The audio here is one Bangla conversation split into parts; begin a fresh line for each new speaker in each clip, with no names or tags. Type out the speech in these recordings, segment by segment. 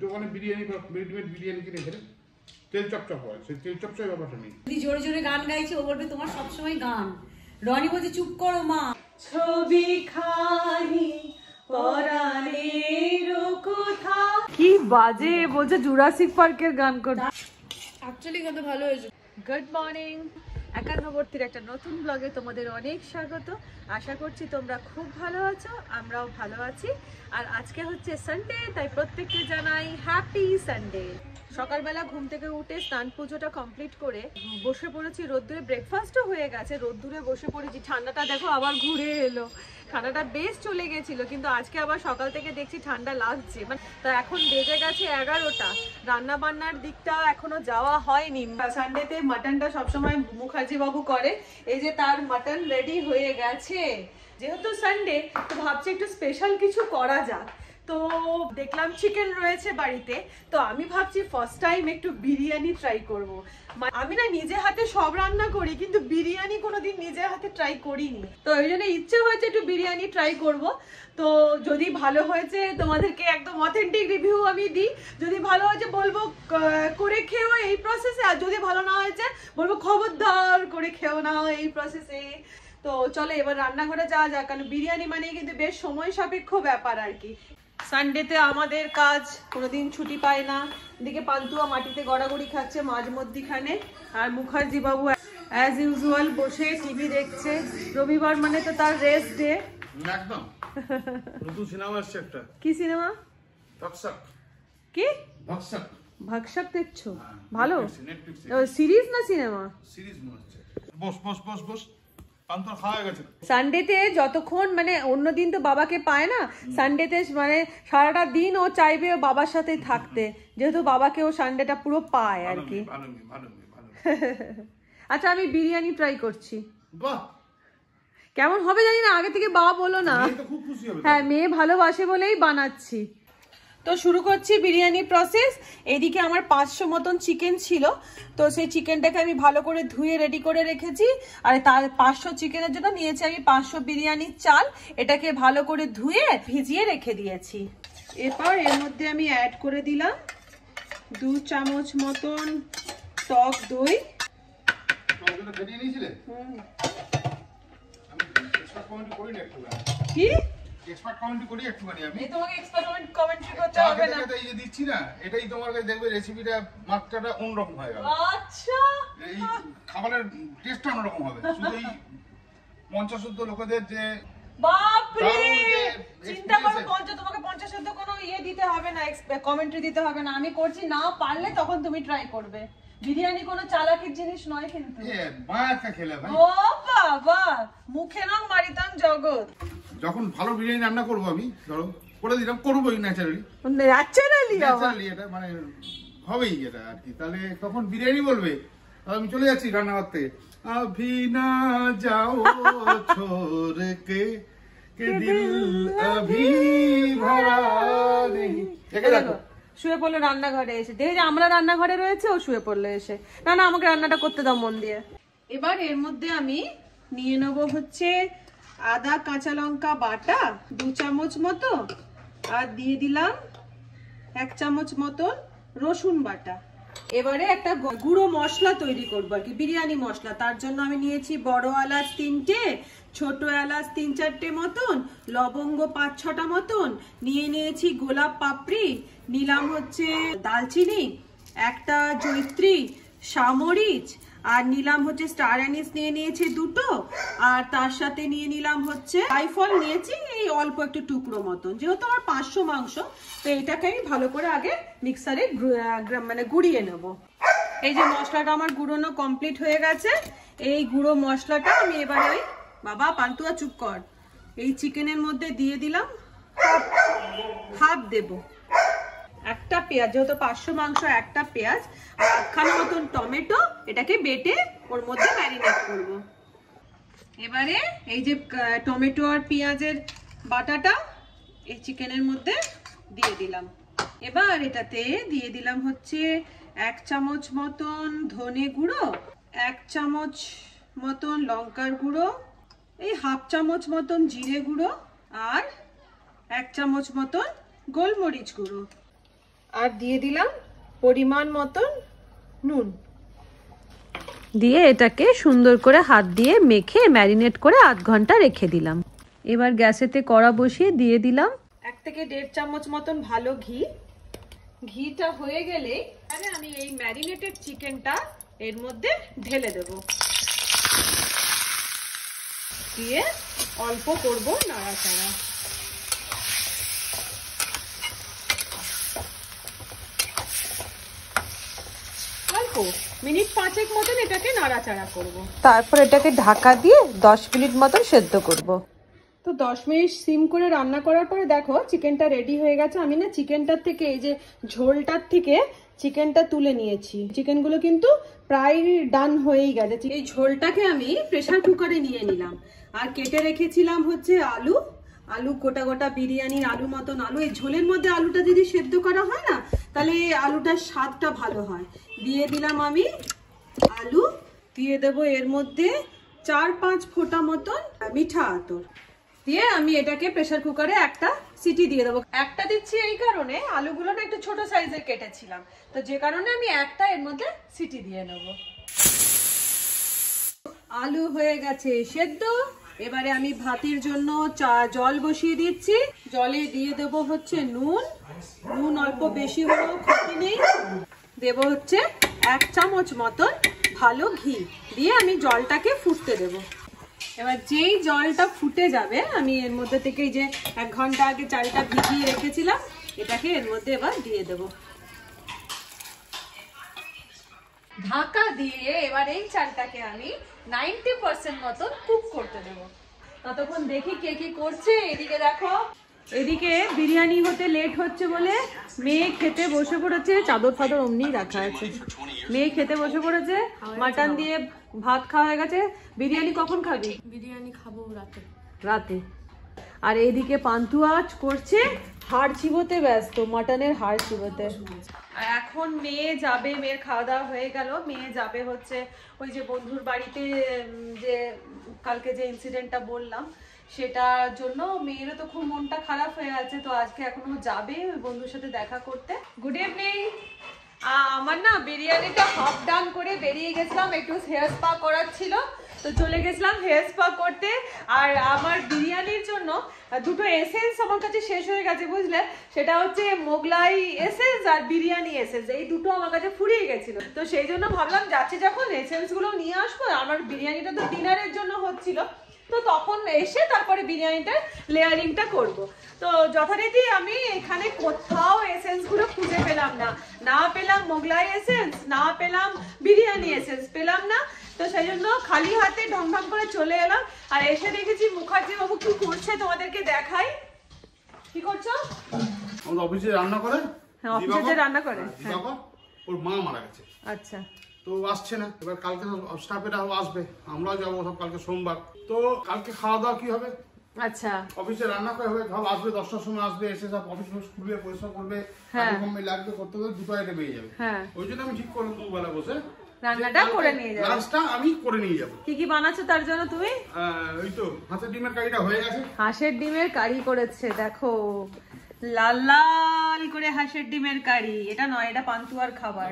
দোকানে বিরিয়ানি বা রেডিমেড বিরিয়ানি কিনে খেলে তেল চপচপ হয়, সেই তেল চপচপ ব্যাপারটা নেই।
তুই জোরে জোরে গান গাইছি, ও বলবে তোমার সবসময় গান। রনি বলছে চুপ করো মা। ছবি খানি পরাণের কথা। কি বাজে বলছে জুরাসিক পার্কের গান করতে।
অ্যাকচুয়ালি গানটা ভালো হয়েছে।
গুড মর্নিং, একান্নবর্তীর একটা নতুন ব্লগে তোমাদের অনেক স্বাগত। আশা করছি তোমরা খুব ভালো আছো, আমরাও ভালো আছি। আর আজকে হচ্ছে সানডে, তাই প্রত্যেককে জানাই হ্যাপি সানডে। সকালবেলা ঘুম থেকে উঠে স্নান পুজোটা কমপ্লিট করে বসে পড়েছি রোদ্দুরে, ব্রেকফাস্টও হয়ে গেছে, রোদ্দুরে বসে পড়েছি। ঠান্ডাটা দেখো আবার ঘুরে এলো, ঠান্ডাটা বেশ চলে গেছিল, কিন্তু আজকে আবার সকাল থেকে দেখছি ঠান্ডা লাগছে। তো এখন বেজে গেছে 11টা, রান্না বান্নার দিকটা এখনো যাওয়া হয়নি। সানডেতে মাটনটা সবসময় মুখার্জি বাবু করে, এই যে তার মাটন রেডি হয়ে গেছে। যেহেতু সানডে, তো ভাবছি একটু স্পেশাল কিছু করা যাক। তো দেখলাম চিকেন রয়েছে বাড়িতে, তো আমি ভাবছি ফার্স্ট টাইম একটু বিরিয়ানি ট্রাই করব। আমি না নিজে হাতে সব রান্না করি, কিন্তু বিরিয়ানি কোনোদিন নিজে হাতে ট্রাই করিনি, তো ওই জন্য ইচ্ছে হয়েছে একটু বিরিয়ানি ট্রাই করব। তো যদি ভালো হয়েছে তোমাদেরকে একদম অথেন্টিক রিভিউ আমি দিই, যদি ভালো হয়েছে বলবো করে খেও এই প্রসেসে, আর যদি ভালো না হয়েছে বলবো খবরদার করে খেও না এই প্রসেসে। তো চলো এবার রান্নাঘরে যাওয়া যাক, কারণ বিরিয়ানি মানে কিন্তু বেশ সময় সাপেক্ষ ব্যাপার আর কি। সানডেতে আমাদের কাজ কোনোদিন ছুটি পায় না। এদিকে পান্তুয়া মাটিতে গড়াগড়ি খাচ্ছে মাঝ মধ্যিখানে, আর মুখার্জি বাবু অ্যাজ ইউজুয়াল বসে টিভি দেখছে। রবিবার মানে তো তার রেস্ট ডে।
একদম নতুন সিনেমা আসছে একটা।
কি সিনেমা?
ভক্সক।
কি
ভক্সক?
ভক্সক দেখছো? ভালো
নেটফ্লিক্সে
সিরিজ না সিনেমা?
সিরিজ মনে হচ্ছে। বস বস বস বস, পান্তা খাওয়া গেছে।
সানডেতে যতক্ষণ মানে অন্যদিন তো বাবাকে পায় না, সানডেতে মানে সারাটা দিন ও চাইবে ও বাবার সাথেই থাকতে, যেহেতু বাবাকে ও সানডেটা পুরো পায় আর কি। আচ্ছা আমি বিরিয়ানি ট্রাই করছি,
বাহ
কেমন হবে জানি না, আগে থেকে বাবা বলো না।
খুব খুশি হবে।
হ্যাঁ, মেয়ে ভালোবাসে বলেই বানাচ্ছি। তো শুরু করছি বিরিয়ানি প্রসেস। এদিকে আমার 500 মতন চিকেন ছিল, তো সেই চিকেনটাকে আমি ভালো করে ধুয়ে রেডি করে রেখেছি। আর তার 500 চিকেনের জন্য নিয়েছি আমি 500 বিরিয়ানির চাল, এটাকে ভালো করে ধুয়ে ভিজিয়ে রেখে দিয়েছি। এরপর এর মধ্যে আমি অ্যাড করে দিলাম 2 চামচ মতন টক দই। কি
এক্সপার্ট কমেন্ট্রি করি একটুখানি আমি।
এই তোমাকে এক্সপার্ট কমেন্ট্রি করতে হবে না,
এই যে দিচ্ছি না, এটাই তোমার কাছে দেখবে রেসিপিটা মাত্রাটা অন্যরকম হয়ে গেল।
আচ্ছা,
এই খাবারের টেস্টটা অন্যরকম হবে। শুধু এই পঞ্চাশোদ্ধ লোকেদের যে
বাপরে চিন্তা করো, তোমাকে 50 কোনো ইয়ে দিতে হবে না, কমেন্ট্রি দিতে হবে না। আমি করছি, না পারলে তখন তুমি ট্রাই করবে। বিরিয়ানি কোনো চালাকির জিনিস নয় কিন্তু।
মায়াকা খেলে ভাই।
ও বাবা, মুখে নাম মারিতাম জগৎ।
যখন ভালো বিরিয়ানি রান্না করবো আমি, ধরো করে দিলাম, করবোই ন্যাচারালি এটা মানে হবেই এটা আর কি। তাহলে তখন বিরিয়ানি বলবে, আমি চলে যাচ্ছি রান্নাঘর থেকে, अभी ना जाओ छोड़ के दिल अभी भरा नहीं। দেখো শুয়ে পড়লো রান্নাঘরে এসে, দেখে যে আমরা রান্নাঘরে রয়েছে, ও শুয়ে পড়লো এসে। না না, আমাকে রান্নাটা করতে দাও মন দিয়ে। এবার এর মধ্যে আমি নিয়ে নেবো হচ্ছে আদা কাঁচা লঙ্কা বাটা 2 চামচ মতো, আর দিয়ে দিলাম 1 চামচ মতন রসুন বাটা। এবারে একটা গুঁড়ো মশলা তৈরি করবো আর কি, বিরিয়ানি মশলা। তার জন্য আমি নিয়েছি বড় এলাচ 3টে, ছোট এলাচ 3-4টে মতন, লবঙ্গ 5-6টা মতন, নিয়েছি গোলাপ পাপড়ি, নিলাম হচ্ছে দালচিনি, একটা জয়িত্রী, সামরিচ, আর নিলাম হচ্ছে স্টার অ্যানিস নিয়েছি 2টো, আর তার সাথে নিয়ে নিলাম হচ্ছে জায়ফল নিয়েছি এই অল্প একটু টুকরো মতন। যেহেতু আমার 500 মাংস, তো এটাকে আমি ভালো করে আগে মিক্সারে মানে গুঁড়িয়ে নেব। এই যে মশলাটা আমার গুঁড়োনো কমপ্লিট হয়ে গেছে। এই গুঁড়ো মশলাটা আমি এবারে ওই, বাবা পান্তুয়া চুপ কর, এই চিকেনের মধ্যে দিয়ে দিলাম, হাফ দেব। একটা পেঁয়াজ, যেহেতু 500 মাংস, একটা পেঁয়াজ আর 1খানা মতন টমেটো, এটাকে বেটে ওর মধ্যে ম্যারিনেট করব। এবারে এই যে টমেটো আর পেঁয়াজের বাটাটা এই চিকেনের মধ্যে দিয়ে দিলাম। এবার এটাতে দিয়ে দিলাম হচ্ছে 1 চামচ মতন ধনে গুঁড়ো, 1 চামচ মতন লঙ্কার গুঁড়ো, এই হাফ চামচ মতন জিরে গুঁড়ো, আর 1 চামচ মতন গোলমরিচ গুঁড়ো।
আর দিয়ে দিলাম পরিমাণ মতন নুন, দিয়ে এটাকে সুন্দর করে হাত দিয়ে মেখে ম্যারিনেট করে আধ ঘন্টা রেখে দিলাম। এবার গ্যাসেতে কড়া বসিয়ে দিয়ে দিলাম 1 থেকে 1.5 চামচ মতন ভালো ঘি। ঘিটা হয়ে গেলে আমি এই ম্যারিনেটেড চিকেনটা এর মধ্যে ঢেলে দেব, দিয়ে অল্প করব নাড়াচাড়া। অল্প মিনিট 5 মতন এটাকে নাড়াচাড়া করব, তারপর এটাকে ঢাকা দিয়ে 10 মিনিট মতন সেদ্ধ করব। তো 10 মিনিট সিম করে রান্না করার পরে দেখো চিকেনটা রেডি হয়ে গেছে। আমি না চিকেনটার থেকে এই যে ঝোলটার থেকে চিকেনটা তুলে নিয়েছি। চিকেনগুলো কিন্তু প্রায় ডান হয়েই গেছে। এই ঝোলটাকে আমি প্রেসার কুকারে নিয়ে নিলাম, আর কেটে রেখেছিলাম হচ্ছে আলু। আলু গোটা গোটা বিরিয়ানির আলু মতন আলু। এই ঝোলের মধ্যে আলুটা যদি সেদ্ধ করা হয় না, তাহলে এই আলুটার স্বাদটা ভালো হয়। দিয়ে দিলাম আমি আলু, দিয়ে দেবো এর মধ্যে 4-5 ফোঁটা মতন মিঠা আতর, দিয়ে আমি এটাকে প্রেসার কুকারে একটা সিটি দিয়ে দেবো। একটা দিচ্ছি এই কারণে আলুগুলো না একটু ছোট সাইজের কেটেছিলাম, তো যে কারণে আমি একটা এর মধ্যে সিটি দিয়ে নেব। আলু হয়ে গেছে সেদ্ধ। এবারে আমি ভাতের জন্য জল বসিয়ে দিচ্ছি। জলে দিয়ে দেবো হচ্ছে নুন। নুন অল্প বেশি হলেও ক্ষতি নেই। দেবো হচ্ছে 1 চামচ মতন ভালো ঘি, দিয়ে আমি জলটাকে ফুটতে দেবো। এবার যেই জলটা ফুটে যাবে, আমি এর মধ্যে থেকে এই যে 1 ঘন্টা আগে চালটা ভিজিয়ে রেখেছিলাম, এটাকে এর মধ্যে এবার দিয়ে দেব। ঢাকা দিয়ে এবার এই চালটাকে আমি 90% মতন কুক করতে দেব। ততক্ষণ দেখি কে কি করছে। এদিকে দেখো, এদিকে বিরিয়ানি হতে লেট হচ্ছে বলে মেয়ে খেতে বসে পড়েছে। চাদর ফাদর অমনি রাখা আছে। মেয়ে খেতে বসে পড়েছে, মাটন দিয়ে ভাত খাওয়া হয়ে গেছে। বিরিয়ানি কখন খাবি?
বিরিয়ানি খাবো রাতে।
রাতে। আর এইদিকে পান্থু আজ করছে হাড় চিবোতে ব্যস্ত, মাটনের হাড় চিবোতে। আর এখন মেয়ে যাবে, মেয়ের খাওয়া দাওয়া হয়ে গেল, মেয়ে যাবে হচ্ছে ওই যে বন্ধুর বাড়িতে, যে কালকে যে ইনসিডেন্টটা বললাম সেটার জন্য। মেয়েরও তো খুব মনটা খারাপ হয়ে আছে, তো আজকে এখনো যাবে ওই বন্ধুর সাথে দেখা করতে। Good evening. আমার না বিরিয়ানিটা হাফ ডান করে বেরিয়ে গেছিলাম, একটু হেয়ার স্পা করার ছিল, তো চলে গেছিলাম হেয়ার স্পা করতে। আর আমার বিরিয়ানির জন্য দুটো এসেন্স আমার কাছে শেষ হয়ে গেছে, বুঝলে? সেটা হচ্ছে মোগলাই এসেন্স আর বিরিয়ানি এসেন্স, এই দুটো আমার কাছে ফুরিয়ে গেছিল। তো সেই জন্য ভাবলাম যাচ্ছি যখন এসেন্স গুলো নিয়ে আসবো। আমার বিরিয়ানিটা তো ডিনারের জন্য হচ্ছিল, তো তখন এসে তারপরে বিরিয়ানিটা লেয়ারিংটা করব। তো যথারীতি আমি এখানে কোথাও এসেন্স গুলো খুঁজে পেলাম না। না পেলাম মোগলাই এসেন্স, না পেলাম বিরিয়ানি এসেন্স, পেলাম না। তো সেই জন্য খালি হাতে ঢং ঢং করে চলে এলাম। আর এসে দেখেছি মুখার্জি বাবু কি করছে, তোমাদেরকে দেখাই। কি করছো?
আমরা অফিসে রান্না করে।
হ্যাঁ, অফিসে রান্না করে।
ওর মা মারা গেছে।
আচ্ছা।
তো আসছে না, এবার কালকে স্টাফেরা আসবে, আমরাও যাবো সব। কালকে সোমবার, তো কালকে খাওয়া দাওয়া কি হবে?
আচ্ছা।
অফিসে রান্না করে হবে, সব আসবে 10টার সময় আসবে, এসে সব অফিস খুলবে, পরিষ্কার করবে, লাগবে করতে করতে 2টা এটা বেরিয়ে যাবে। ওই জন্য আমি ঠিক করলাম দুবেলা বসে
রান্নাটা করে নিয়ে যাবো,
লাঞ্চটা আমি করে নিয়ে যাবো।
কি কি বানাচ্ছো তার জন্য তুমি?
ওই তো হাঁসের ডিমের কারিটা হয়ে গেছে।
হাঁসের ডিমের কারি করেছে, দেখো লাল লাল করে হাঁসের ডিমের কারি। এটা নয়, এটা পান্তুয়ার খাবার।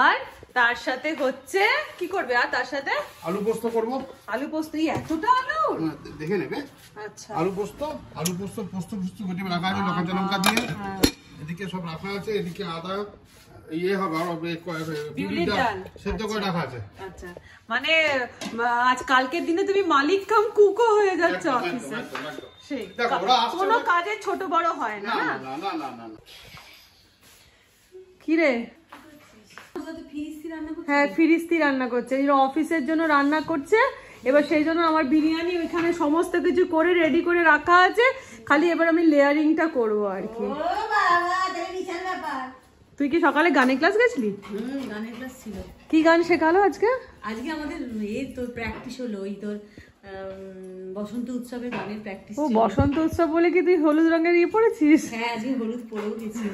আর তার সাথে হচ্ছে কি করবে? আর তার সাথে
আলু পোস্ত করবো।
আলু পোস্ত? এতটা আলু
দেখে নেবে।
আচ্ছা,
আলু পোস্ত পোস্ত কেটে রাখা আছে লঙ্কা লঙ্কা দিয়ে। এদিকে সব রাখা আছে, এদিকে আদা ইয়ে হবে, সেদ্ধ করে রাখা আছে।
আচ্ছা, মানে আজ কালকের দিনে তুমি মালিক কাম কুকও হয়ে যাচ্ছে অফিসে। সেই কোনো কাজে ছোট বড় হয় না। কি রে? হ্যাঁ, ফিরিস্তি রান্না করছে, অফিসের জন্য রান্না করছে। এবার সেই জন্য আমার বিরিয়ানি ওইখানে সমস্ত কিছু করে রেডি করে রাখা আছে, খালি এবার আমি লেয়ারিংটা করবো আর কি। তুই কি সকালে গানের ক্লাস গেছিলি?
গানের ক্লাস ছিল।
কি গান শেখালো আজকে?
আজকে আমাদের এই তোর প্র্যাকটিস হলো, ওই তোর বসন্ত উৎসবের গানের প্র্যাকটিস।
ও, বসন্ত উৎসব বলে কি তুই হলুদ রঙের ইয়ে পরেছিস?
হ্যাঁ, আজকে হলুদ পরেও গেছি।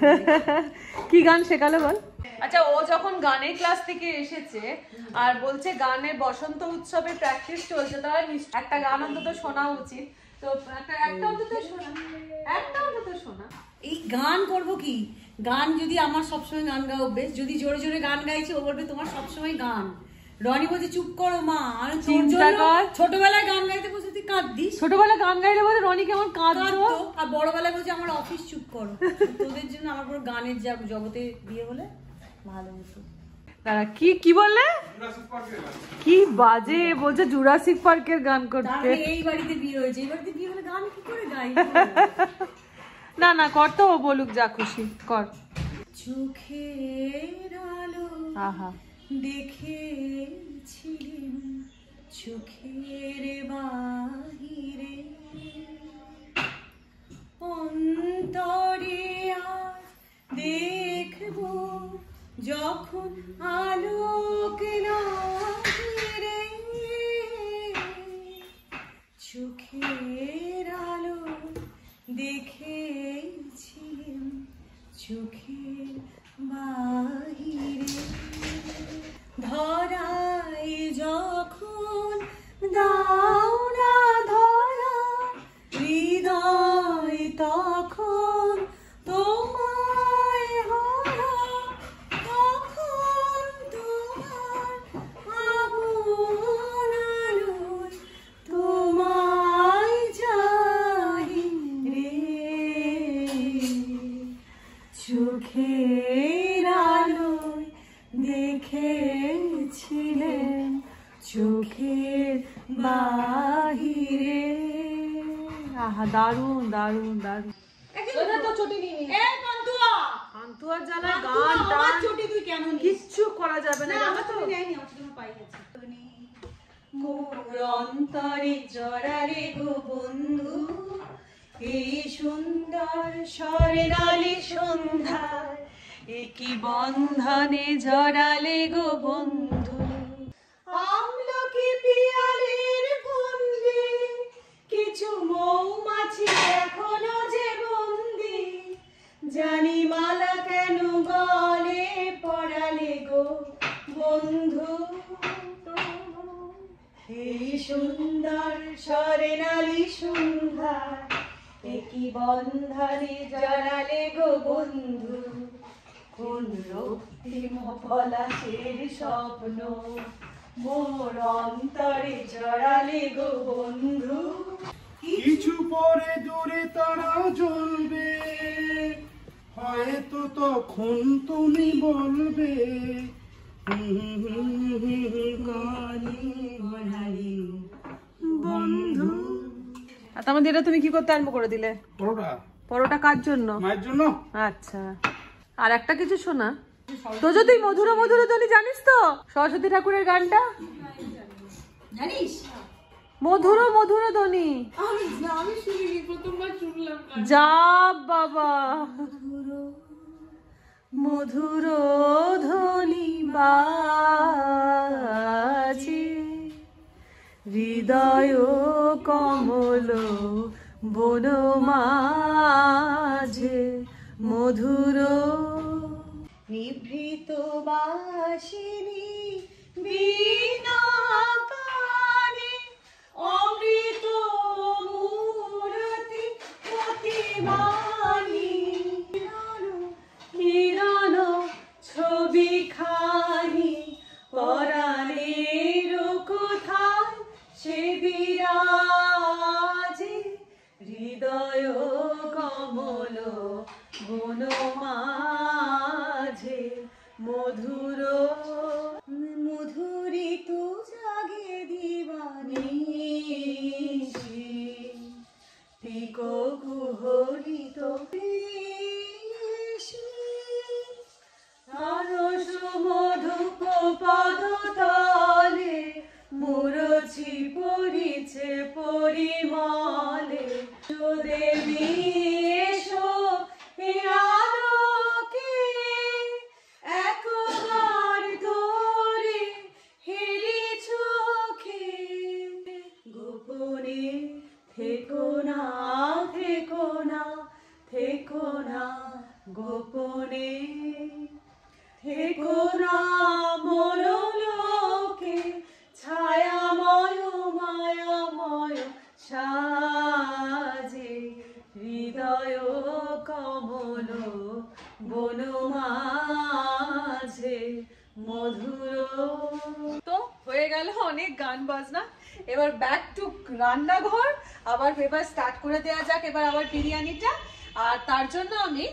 কি গান শেখালো বল? আচ্ছা, ও যখন গানের ক্লাস থেকে এসেছে আর বলছে গানের বসন্ত উৎসবের প্র্যাকটিস চলছে, তাহলে একটা গান অন্তত শোনা উচিত। তো একটা অন্তত শোনা, একটা অন্তত শোনা।
এই গান করবো কি, গান যদি আমার সবসময় গান গাও অভ্যেস, যদি জোরে জোরে গান গাইছে ও বলবে তোমার সবসময় গান। রনি বলছে চুপ করো মা, আর ছোটবেলায় গান গাইতে বলছে তুই কাঁদদিস।
ছোটবেলায় গান গাইলে বলে রনি কেমন কাঁদতো,
আর বড়বেলায় বলছে আমার অফিস চুপ করো। তোদের জন্য আমার পুরো গানের জগতে বিয়ে হলে ভালো হতো।
কি বললে, কি বাজে বলছে জুরাসিক পার্কের গান করতে।
এই বাড়িতে বিয়ে হয়েছে, এই বাড়িতে বিয়ে হলে গান কি করে গাই?
না না কর তো, ও বলুক যা খুশি কর।
চোখের আলো
আহা
দেখেছিলেন চোখের বাহিরে, অন্তরে আজ দেখবো যখন আলোক নাহিরে, চোখের আলো দেখেছিলেন চোখের বাহিরে, ধরাই যখন দাও না ধরা হৃদয় তখন তোমায় হারা, তখন তোমার আপন আলোয় তোমায় চাই রে, চোখের আলোয় দেখেছিলেন চোখের বাহিরে।
আহা দারুন দারুন দারুন। কিচ্ছু করা যাবে না,
মোর অন্তরে জড়ালে গো বন্ধু এই সুন্দর স্বর্ণালী সন্ধ্যায়,
একই বন্ধনে জড়ালে গো বন্ধু,
আমলকি পিয়ালের বন্দি কিছু মৌমাছি এখনো যে বন্দি, জানি মালা কেন গলে পড়ালে গো বন্ধু এই সুন্দর স্বর্ণালী সন্ধ্যায়, একই বন্ধনে জড়ালে গো বন্ধু, কোন রক্তিম পলাশের স্বপ্ন মোর অন্তরে জড়ালে গো বন্ধু।
কিছু পরে দূরে তারা জ্বলবে, হয়তো তখন তুমি বলবে
বন্ধু। আর তার মধ্যে এটা তুমি কি করতে আরম্ভ করে দিলে?
পরোটা।
পরোটা কার জন্য?
মায়ের জন্য।
আচ্ছা, আর একটা কিছু শোনা তো, যদি মধুর মধুর ধ্বনি জানিস তো সরস্বতী ঠাকুরের গানটা
জানিস?
মধুর মধুর ধ্বনি।
আমি শুনিনি, প্রথমবার শুনলাম।
যা বাবা, মধুর ধ্বনি বাজে হৃদয় কমল বন মাঝে, মধুর
নিভৃত বাসিনী বীণা কানে, অমৃত মূরতি প্রতিমানি,
কিরণ ছবি খানি পরাণের কোথায় সে বিরাজে, হৃদয় কমল বন মাঝে, মধুর
মধুরিত জাগে দিবানিশি,
পিকো কুহরিত আরশ মধুপ পদ তলে মুরছি পরিছে পরিমলে, দেবী এসো এ আলোকে একবার তোরে হেরি চোখে, গোপনে থেকো না থেকো না থেকো না, গোপনে থেকো না মনোলোকে, ছায়াময় মায়াময় সাজে হৃদয় কমল বনমাঝে মধুর। তো হয়ে গেল অনেক গান বাজনা, এবার ব্যাক টু রান্নাঘর। এবার স্টার্ট করে দেওয়া যাক এবার আবার বিরিয়ানিটা। আর তার জন্য আমি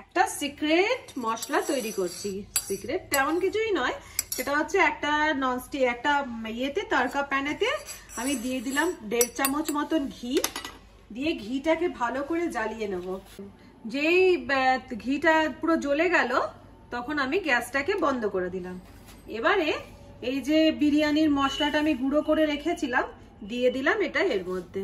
একটা সিক্রেট মশলা তৈরি করছি। সিক্রেট তেমন কিছুই নয়, সেটা হচ্ছে একটা ননস্টিক একটা তারকা প্যানেতে আমি দিয়ে দিলাম 1.5 চামচ মতন ঘি, দিয়ে ঘিটাকে ভালো করে জ্বালিয়ে নেব। যেই ঘিটা পুরো জ্বলে গেল তখন আমি গ্যাসটাকে বন্ধ করে দিলাম। এবারে এই যে বিরিয়ানির মশলাটা আমি গুঁড়ো করে রেখেছিলাম দিয়ে দিলাম এটা এর মধ্যে।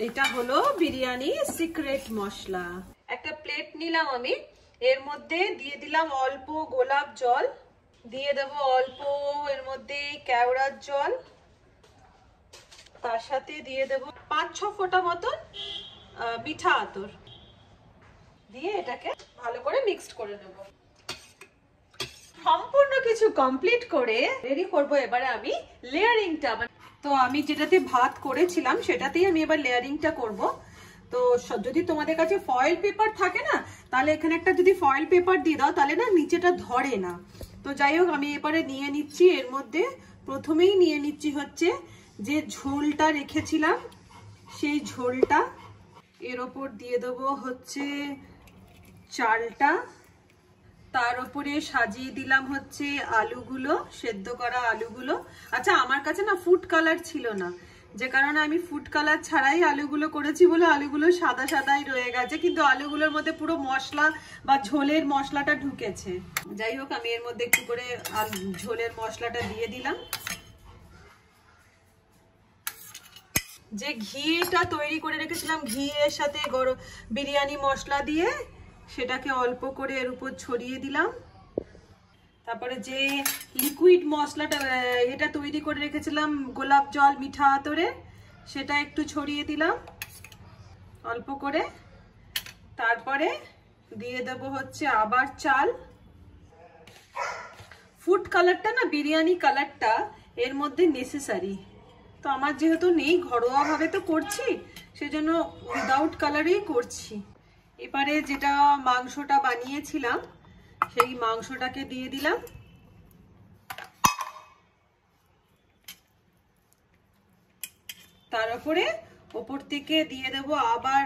এটা হলো বিরিয়ানি সিক্রেট মশলা। একটা প্লেট নিলাম আমি, এর মধ্যে দিয়ে দিলাম অল্প গোলাপ জল, দিয়ে দেবো অল্প এর মধ্যে কেওড়ার জল, তার সাথে দিয়ে দেবো 5-6 ফোঁটা মতন মিঠা আতর, দিয়ে এটাকে ভালো করে মিক্সড করে নেব। সম্পূর্ণ কিছু কমপ্লিট করে রেডি করব এবারে আমি লেয়ারিংটা। তো আমি যেটাতে ভাত করেছিলাম সেটাতেই আমি এবার লেয়ারিংটা করব। তো যদি তোমাদের কাছে ফয়েল পেপার থাকে না, তাহলে এখানে একটা যদি ফয়েল পেপার দিয়ে দাও তাহলে না নিচেটা ধরে না। তো যাই হোক আমি এবারে নিয়ে নিচ্ছি, এর মধ্যে প্রথমেই নিয়ে নিচ্ছি হচ্ছে যে ঝোলটা রেখেছিলাম সেই ঝোলটা, এর ওপর দিয়ে দেবো হচ্ছে চালটা, তার উপরে সাজিয়ে দিলাম হচ্ছে আলুগুলো, সেদ্ধ করা আলুগুলো। আচ্ছা আমার কাছে না ফুড কালার ছিল না, যে কারণে আমি ফুড কালার ছাড়াই আলুগুলো করেছি বলে আলুগুলো সাদা সাদাই রয়ে গেছে, কিন্তু আলুগুলোর মধ্যে পুরো মশলা বা ঝোলের মশলাটা ঢুকেছে। যাই হোক আমি এর মধ্যে একটু করে ঝোলের মশলাটা দিয়ে দিলাম। যে ঘিটা তৈরি করে রেখেছিলাম ঘিয়ের সাথে বিরিয়ানি মশলা দিয়ে সেটাকে অল্প করে এর উপর ছড়িয়ে দিলাম। তারপরে যে লিকুইড মশলাটা এটা তৈরি করে রেখেছিলাম গোলাপ জল মিঠা আতরে, সেটা একটু ছড়িয়ে দিলাম অল্প করে। তারপরে দিয়ে দেবো হচ্ছে আবার চাল। ফুড কালারটা না বিরিয়ানি কালারটা এর মধ্যে নেসেসারি, তো আমার যেহেতু নেই ঘরোয়া ভাবে তো করছি সেজন্য উইদাউট কালারেই করছি। এবারে যেটা মাংসটা বানিয়েছিলাম সেই মাংসটাকে দিয়ে দিলাম, তার উপরে ওপর থেকে দিয়ে দেব আবার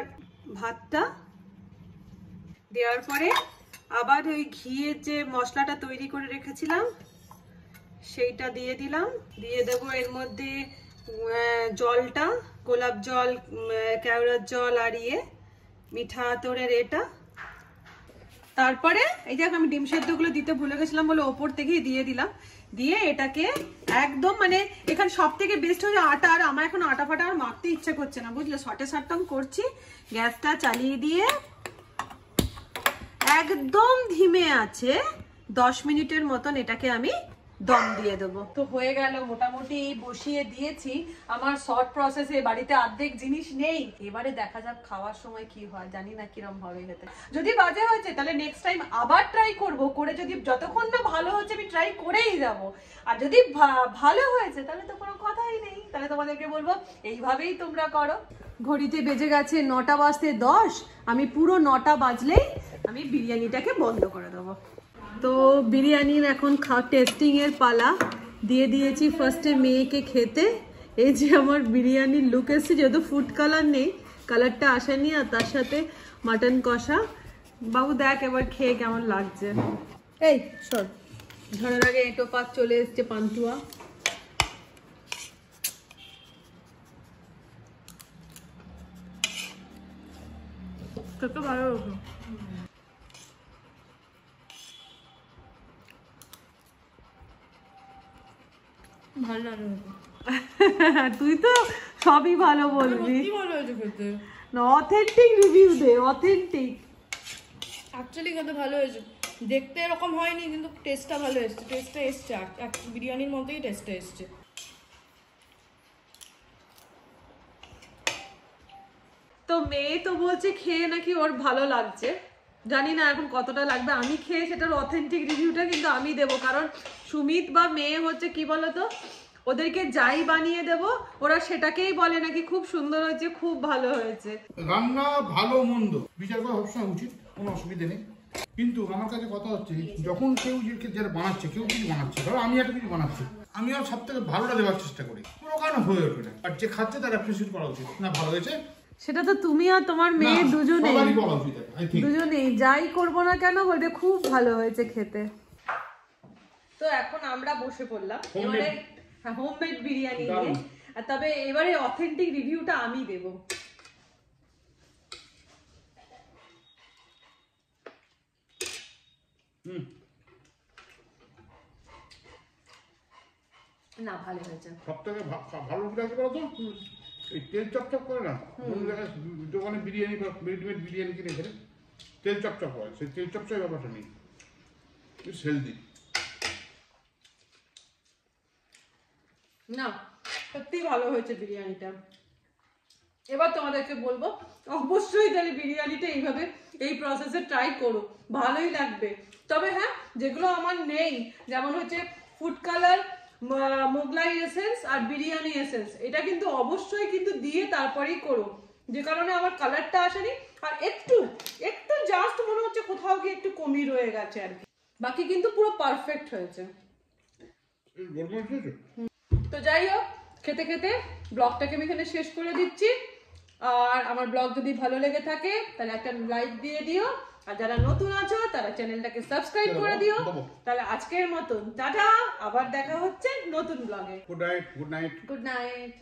ভাতটা, দেওয়ার পরে আবার ওই ঘিয়ের যে মশলাটা তৈরি করে রেখেছিলাম সেইটা দিয়ে দিলাম, দিয়ে দেব এর মধ্যে জলটা, গোলাপ জল, কেওড়ার জল আর মিঠা আতরের এটা। তারপরে এই যে আমি ডিম সেদ্ধগুলো দিতে ভুলে গেছিলাম বলে ওপর থেকেই দিয়ে দিলাম, দিয়ে এটাকে একদম মানে এখানে সব থেকে বেস্ট হচ্ছে আটা, আর আমার এখন আটা ফাটা আর মাখতে ইচ্ছা করছে না বুঝলে, শর্টে শর্টম করছি। গ্যাসটা চালিয়ে দিয়ে একদম ধিমে আছে 10 মিনিটের মতন এটাকে আমি দম দিয়ে দেবো। তো হয়ে গেল মোটামুটি বসিয়ে দিয়েছি, আমার শর্ট প্রসেসে বাড়িতে অর্ধেক জিনিস নেই। এবারে দেখা যাক খাওয়ার সময় কি হয়, জানি না কিরম হবে খেতে। যদি বাজে হয়েছে তাহলে নেক্সট টাইম আবার ট্রাই করব, করে যদি যতক্ষণ না ভালো হচ্ছে আমি ট্রাই করেই যাব। আর যদি ভালো হয়েছে তাহলে তো কোনো কথাই নেই, তাহলে তোমাদেরকে বলবো এইভাবেই তোমরা করো। ঘড়িতে বেজে গেছে 9টা বাজতে 10, আমি পুরো 9টা বাজলেই আমি বিরিয়ানিটাকে বন্ধ করে দেবো। তো বিরিয়ানির এখন টেস্টিং এর পালা, দিয়ে দিয়েছি ফার্স্টে মেয়েকে খেতে। এই যে আমার বিরিয়ানির লুক এসছে, যেহেতু ফুড কালার নেই, কালারটা আসেনি, আর তার সাথে মাটন কষা। বাবু দেখ এবার খেয়ে কেমন লাগছে। এই সর, ধরার আগে এটো পাক চলে এসছে পান্তুয়া। কত ভালো লাগলো,
ভালো লাগে।
তুই তো সবই ভালো বলবি, অথেন্টিক রিভিউ দে, অথেন্টিক।
অ্যাকচুয়ালি খেতে ভালো হয়েছে, দেখতে এরকম হয়নি কিন্তু টেস্টটা ভালো এসছে, টেস্টটা এসছে বিরিয়ানির মতোই টেস্টটা এসছে।
তো মেয়ে তো বলছে খেয়ে নাকি ওর ভালো লাগছে, জানি না এখন কতটা লাগবে। আমি খেয়ে সেটার অথেন্টিক রিভিউটা কিন্তু আমি দেবো, কারণ সুমিত বা মেয়ে হচ্ছে কি বলতো ওদেরকে যাই বানিয়ে দেব ওরা সেটাকেই বলে নাকি খুব সুন্দর হয়েছে, খুব ভালো হয়েছে।
রান্না ভালো মন্দ বিচার করা সবসময় উচিত, কোনো অসুবিধা নেই। কিন্তু আমার কাছে কথা হচ্ছে, যখন কেউ যেটা বানাচ্ছে, কেউ কিছু বানাচ্ছে, ধরো আমি একটা কিছু বানাচ্ছি, আমি আর সব থেকে ভালোটা দেওয়ার চেষ্টা করি, কোনো কারণে হয়ে ওঠে না। আর যে খাচ্ছে তার অ্যাপ্রিসিয়েট করা উচিত, না ভালো হয়েছে।
সেটা তো তুমি আর তোমার মেয়ে দুজনেই যাই করবো না কেন বলবে খুব ভালো হয়েছে খেতে। তো এখন আমরা বসে পড়লাম এবারে হোমমেড বিরিয়ানি নিয়ে, আর তবে এবারে অথেন্টিক রিভিউটা আমি দেব। না ভালো হয়েছে।
সব থেকে ভালো লাগছে বলো তো, এই তেল চপচপ করে না, দোকানে বিরিয়ানি বা রেডিমেড বিরিয়ানি কিনে খেলে তেল চপচপ হয়, সেই তেল চপচপ ব্যাপারটা নেই, ইটস হেলদি।
না সত্যি ভালো হয়েছে বিরিয়ানিটা। এবার তোমাদেরকে বলবো অবশ্যই তাহলে বিরিয়ানিটা এইভাবে এই প্রসেসে ট্রাই করো, ভালোই লাগবে। তবে হ্যাঁ, যেগুলো আমার নেই, যেমন হচ্ছে ফুড কালার, মোগলাই এসেন্স আর বিরিয়ানি এসেন্স, এটা কিন্তু অবশ্যই কিন্তু দিয়ে তারপরেই করো, যে কারণে আমার কালারটা আসেনি। আর একটু একটু জাস্ট মনে হচ্ছে কোথাও গিয়ে একটু কমই রয়ে গেছে আর কি, বাকি কিন্তু পুরো পারফেক্ট হয়েছে। তো যাই হোক, খেতে খেতে ব্লগটাকে আমি এখানে শেষ করে দিচ্ছি। আর আমার ব্লগ যদি ভালো লেগে থাকে তাহলে একটা লাইক দিয়ে দিও, আর যারা নতুন আছো তারা চ্যানেলটাকে সাবস্ক্রাইব করে দিও। তাহলে আজকের মতন টাটা, আবার দেখা হচ্ছে নতুন ব্লগে।
Good night.
Good night.